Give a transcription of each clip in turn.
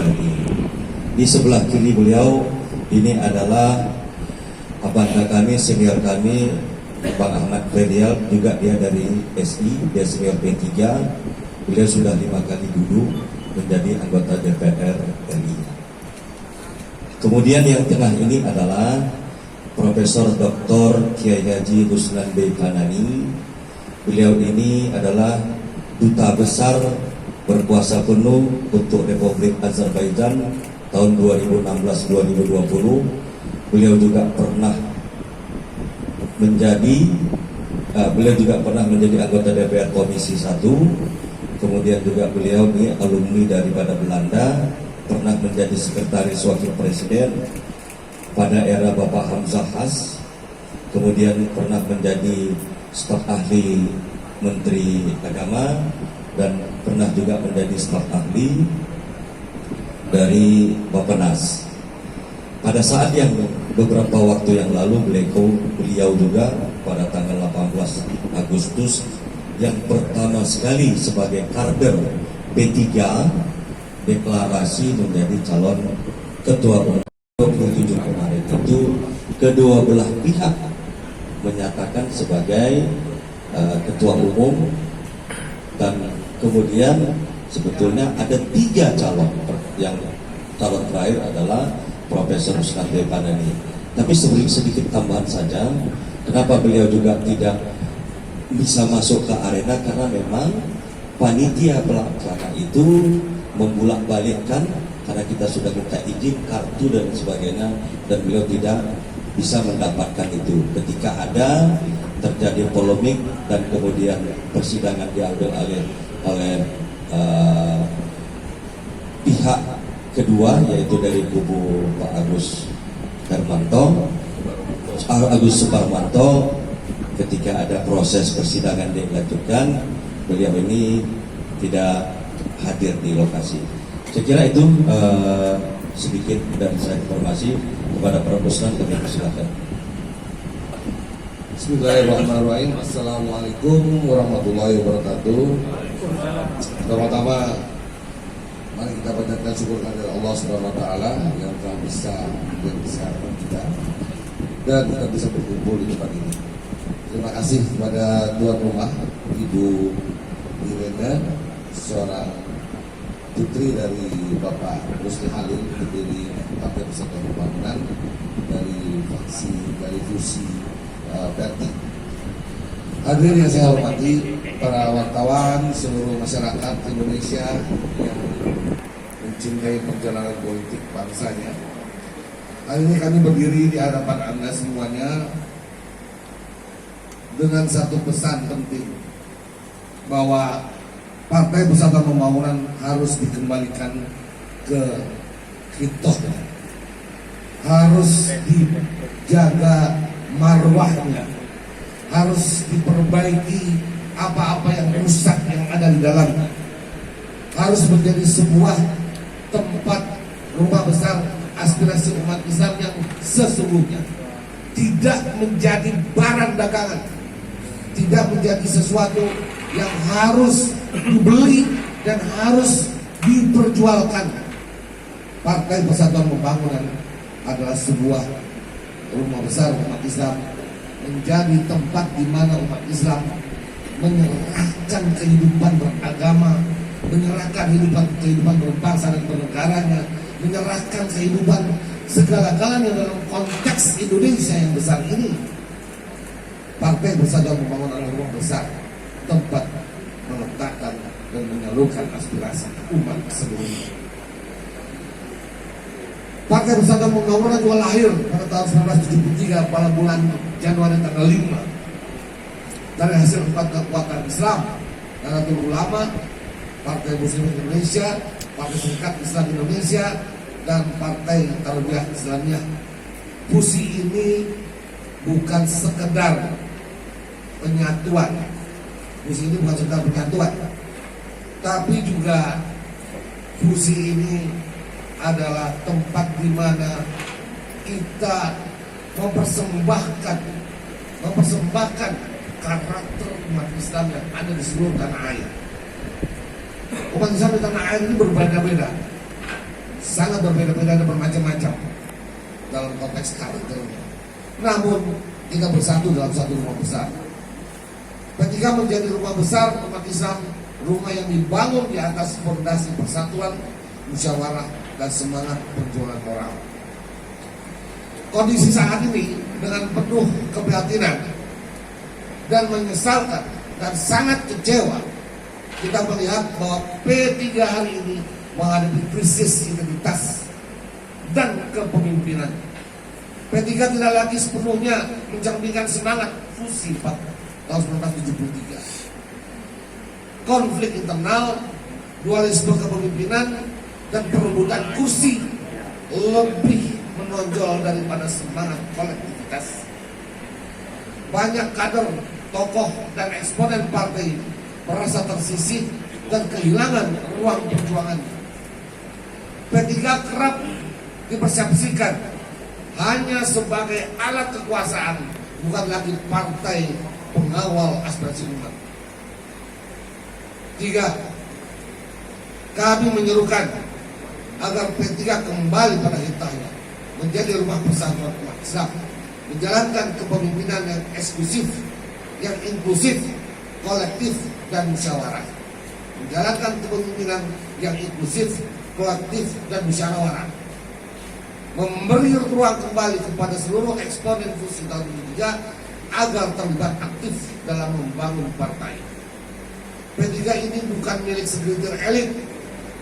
RI. Di sebelah kiri beliau ini adalah abanda kami, senior kami, Bang Ahmad Ferdial, juga dia dari SI, dia senior P3. Beliau sudah 5 kali duduk menjadi anggota DPR RI. Kemudian yang tengah ini adalah Profesor Dr. Kiai Haji Ruslan Bey Kanani. Beliau ini adalah Duta Besar berkuasa penuh untuk Republik Azerbaijan tahun 2016-2020. Beliau juga pernah menjadi anggota DPR Komisi 1. Kemudian juga beliau ini alumni daripada Belanda, pernah menjadi sekretaris wakil presiden pada era Bapak Hamzah Has. Kemudian pernah menjadi staf ahli Menteri Agama dan pernah juga menjadi staf ahli dari Bappenas. Pada saat yang beberapa waktu yang lalu beliau juga pada tanggal 18 Agustus yang pertama sekali sebagai kader P3 deklarasi menjadi calon ketua umum. 27 kemarin itu kedua belah pihak menyatakan sebagai ketua umum, dan kemudian sebetulnya ada 3 calon. Yang calon terakhir adalah Profesor Ruslan Bey Kanani. Tapi sedikit tambahan saja, kenapa beliau juga tidak bisa masuk ke arena, karena memang panitia pelaksana itu membulak-balikkan, karena kita sudah minta izin, kartu dan sebagainya, dan beliau tidak bisa mendapatkan itu. Ketika ada terjadi polemik dan kemudian persidangan diambil oleh pihak kedua, yaitu dari kubu Pak Agus Suparmanto. Ketika ada proses persidangan dilanjutkan, beliau ini tidak hadir di lokasi. Saya kira itu sedikit dari saya informasi kepada para peserta. Kami persilakan. Bismillahirrahmanirrahim. Assalamualaikum warahmatullahi wabarakatuh. Pertama-tama, mari kita panjatkan syukur kepada Allah Subhanahu wa taala yang telah membesarkan kita dan kita bisa berkumpul di tempat ini. Terima kasih kepada tuan rumah Ibu Irena, seorang putri dari Bapak Rusli Halim, dari Partai Persatuan Pembangunan, dari fusi Perti. Hadirin yang saya hormati, para wartawan, seluruh masyarakat Indonesia yang mencintai perjalanan politik bangsanya. Hari ini kami berdiri di hadapan Anda semuanya dengan satu pesan penting, bahwa Partai Persatuan Pembangunan harus dikembalikan ke hitohnya, harus dijaga marwahnya, harus diperbaiki apa-apa yang rusak yang ada di dalamnya, harus menjadi sebuah tempat rumah besar aspirasi umat Islam yang sesungguhnya, tidak menjadi barang dagangan, tidak menjadi sesuatu yang harus dibeli dan harus diperjualkan. Partai Persatuan Pembangunan adalah sebuah rumah besar umat Islam, menjadi tempat di mana umat Islam menyerahkan kehidupan beragama, menyerahkan kehidupan berbangsa dan bernegaranya, menyerahkan kehidupan segala-galanya dalam konteks Indonesia yang besar ini. Partai Persatuan Pembangunan adalah rumah besar, tempat meletakkan dan menyalurkan aspirasi umat seluruhnya. Partai Persatuan Pembangunan juga lahir pada tahun 1973 pada bulan Januari tanggal 5 dari hasil 4 kekuatan Islam, Nahdlatul Ulama, Partai Muslim Indonesia, Partai Serikat Islam Indonesia, dan Partai Tarbiyah Islamiyah. Fusi ini bukan sekedar penyatuan, fusi ini bukan sekedar penyatuan, tapi juga fusi ini adalah tempat di mana kita mempersembahkan karakter umat Islam yang ada di seluruh tanah air. Umat Islam di tanah air ini berbeda-beda. sangat berbeda-beda dan bermacam-macam dalam konteks karakternya. Namun kita bersatu dalam satu rumah besar. Ketika menjadi rumah besar umat Islam, rumah yang dibangun di atas fondasi persatuan, musyawarah, dan semangat perjuangan moral. Kondisi saat ini dengan penuh keprihatinan dan menyesalkan dan sangat kecewa, kita melihat bahwa P3 hari ini menghadapi krisis identitas dan kepemimpinan. P3 tidak lagi sepenuhnya mencerminkan semangat fusi tahun 1973. Konflik internal, dualisme kepemimpinan, dan perebutan kursi lebih menonjol daripada semangat kolektivitas. Banyak kader, tokoh, dan eksponen partai merasa tersisih dan kehilangan ruang perjuangan. P3 kerap dipersepsikan hanya sebagai alat kekuasaan, bukan lagi partai pengawal aspirasi umat. 3. Kami menyerukan agar P3 kembali pada hitahnya, menjadi rumah persatuan umat Islam, menjalankan kepemimpinan yang eksklusif, yang inklusif, kolektif, dan musyawarah. Menjalankan kepemimpinan yang inklusif, kolektif, dan musyawarah. Memberi ruang kembali kepada seluruh eksponen fusi tahun 2003 agar terlibat aktif dalam membangun partai. P3 ini bukan milik segelintir elit,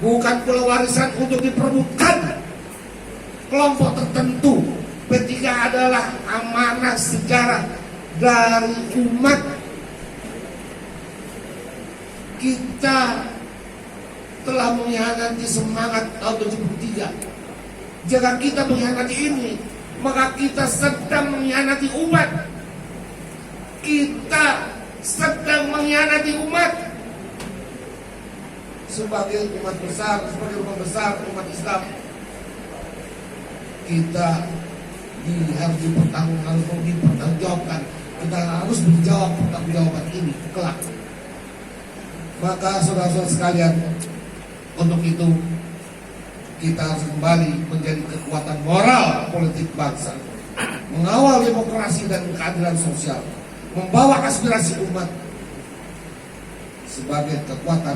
bukan pula warisan untuk diperebutkan kelompok tertentu. P3 adalah amanah sejarah dari umat. Kita telah mengkhianati semangat tahun 73. Jika kita mengkhianati ini, maka kita sedang mengkhianati umat. Kita sedang mengkhianati umat. Sebagai umat besar, sebagai rumah besar umat Islam, kita harus dipertanggungjawabkan. Kita harus menjawab pertanggungjawaban ini kelak. Maka saudara-saudara sekalian, untuk itu kita harus kembali menjadi kekuatan moral politik bangsa, mengawal demokrasi dan keadilan sosial, membawa aspirasi umat sebagai kekuatan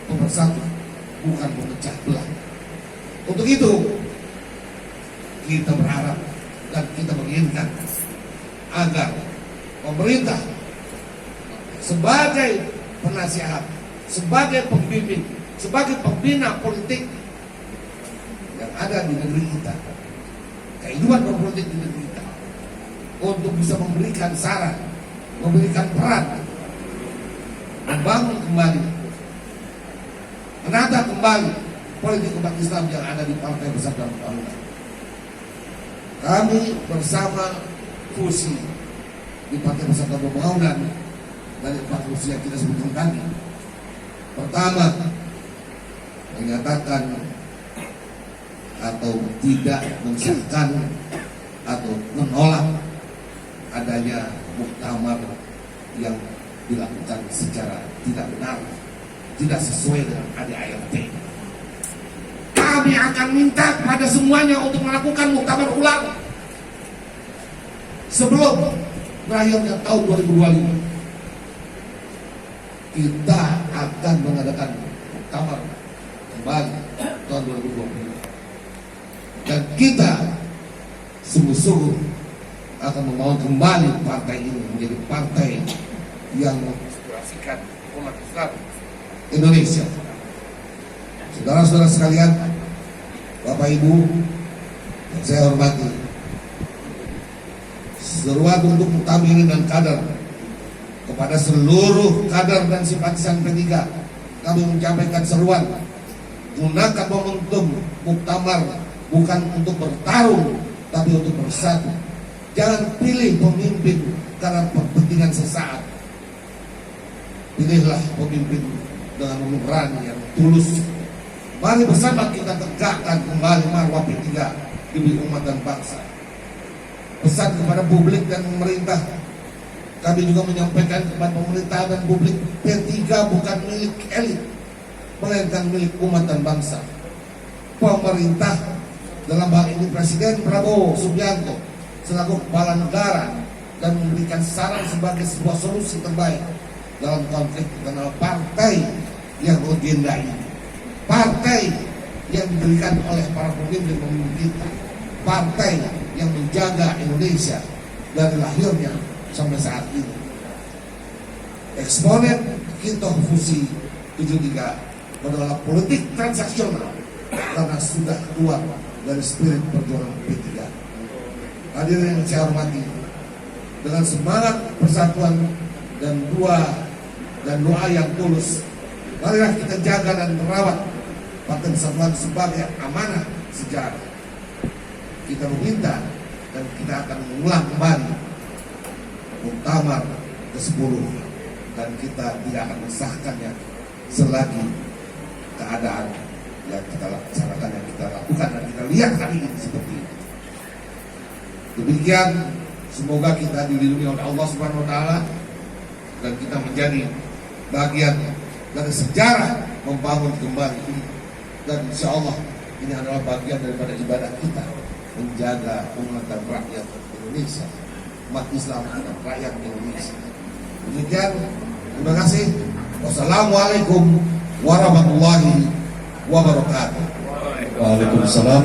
pemersatu, bukan pemecah belah. Untuk itu kita berharap dan kita menginginkan agar pemerintah sebagai penasihat, sebagai pembimbing, sebagai pembina politik yang ada di negeri kita, kehidupan berpolitik di negeri kita, untuk bisa memberikan saran, memberikan peran, membangun kembali, menata kembali politik umat Islam yang ada di Partai Persatuan Pembangunan. Kami bersama fusi di Partai Persatuan Pembangunan dari 4 fusi yang kita sebutkan tadi. Pertama, menyatakan atau tidak mensahkan atau menolak adanya muktamar yang dilakukan secara tidak benar, tidak sesuai dengan ADART. Kami akan minta kepada semuanya untuk melakukan muktamar ulang sebelum berakhirnya tahun 2025. Kita akan mengadakan muktamar kembali tahun 2020. Dan kita sungguh-sungguh akan membangun kembali partai ini menjadi partai yang menginspirasikan umat Islam Indonesia. Saudara-saudara sekalian, Bapak Ibu yang saya hormati, seruan untuk muktamir dan kader kepada seluruh kader dan simpatisan P3, kami menyampaikan seruan: gunakan momentum muktamar bukan untuk bertarung, tapi untuk bersatu. Jangan pilih pemimpin karena kepentingan sesaat. Pilihlah pemimpin dengan nurani yang tulus. Mari bersama kita tegakkan kembali marwah P3 demi umat dan bangsa. Pesan kepada publik dan pemerintah, kami juga menyampaikan kepada pemerintah dan publik, P3 bukan milik elit, melainkan milik umat dan bangsa. pemerintah, dalam hal ini Presiden Prabowo Subianto selaku kepala negara, dan memberikan saran sebagai sebuah solusi terbaik dalam konflik internal partai yang legenda ini, partai yang diberikan oleh para pemimpin kita, partai yang menjaga Indonesia dari lahirnya sampai saat ini. Eksponen Kinto Fusi 73 adalah politik transaksional karena sudah keluar dari spirit perjuangan P3. Hadirin yang saya hormati, dengan semangat persatuan dan doa yang tulus, marilah kita jaga dan merawat Partai Persatuan sebagai amanah sejarah. Kita meminta dan kita akan mengulang kembali Muktamar ke-10, dan kita tidak akan mensahkannya selagi keadaan yang kita laksanakan, yang kita lakukan dan kita lihat hari ini seperti ini. Demikian, semoga kita dilindungi oleh Allah Subhanahu wa taala dan kita menjadi bagian dari sejarah membangun kembali ini. Dan insya Allah ini adalah bagian daripada ibadah kita menjaga umat dan rakyat Indonesia, umat Islam dan rakyat Indonesia. Demikian, terima kasih. Wassalamualaikum warahmatullahi wabarakatuh. Waalaikumsalam.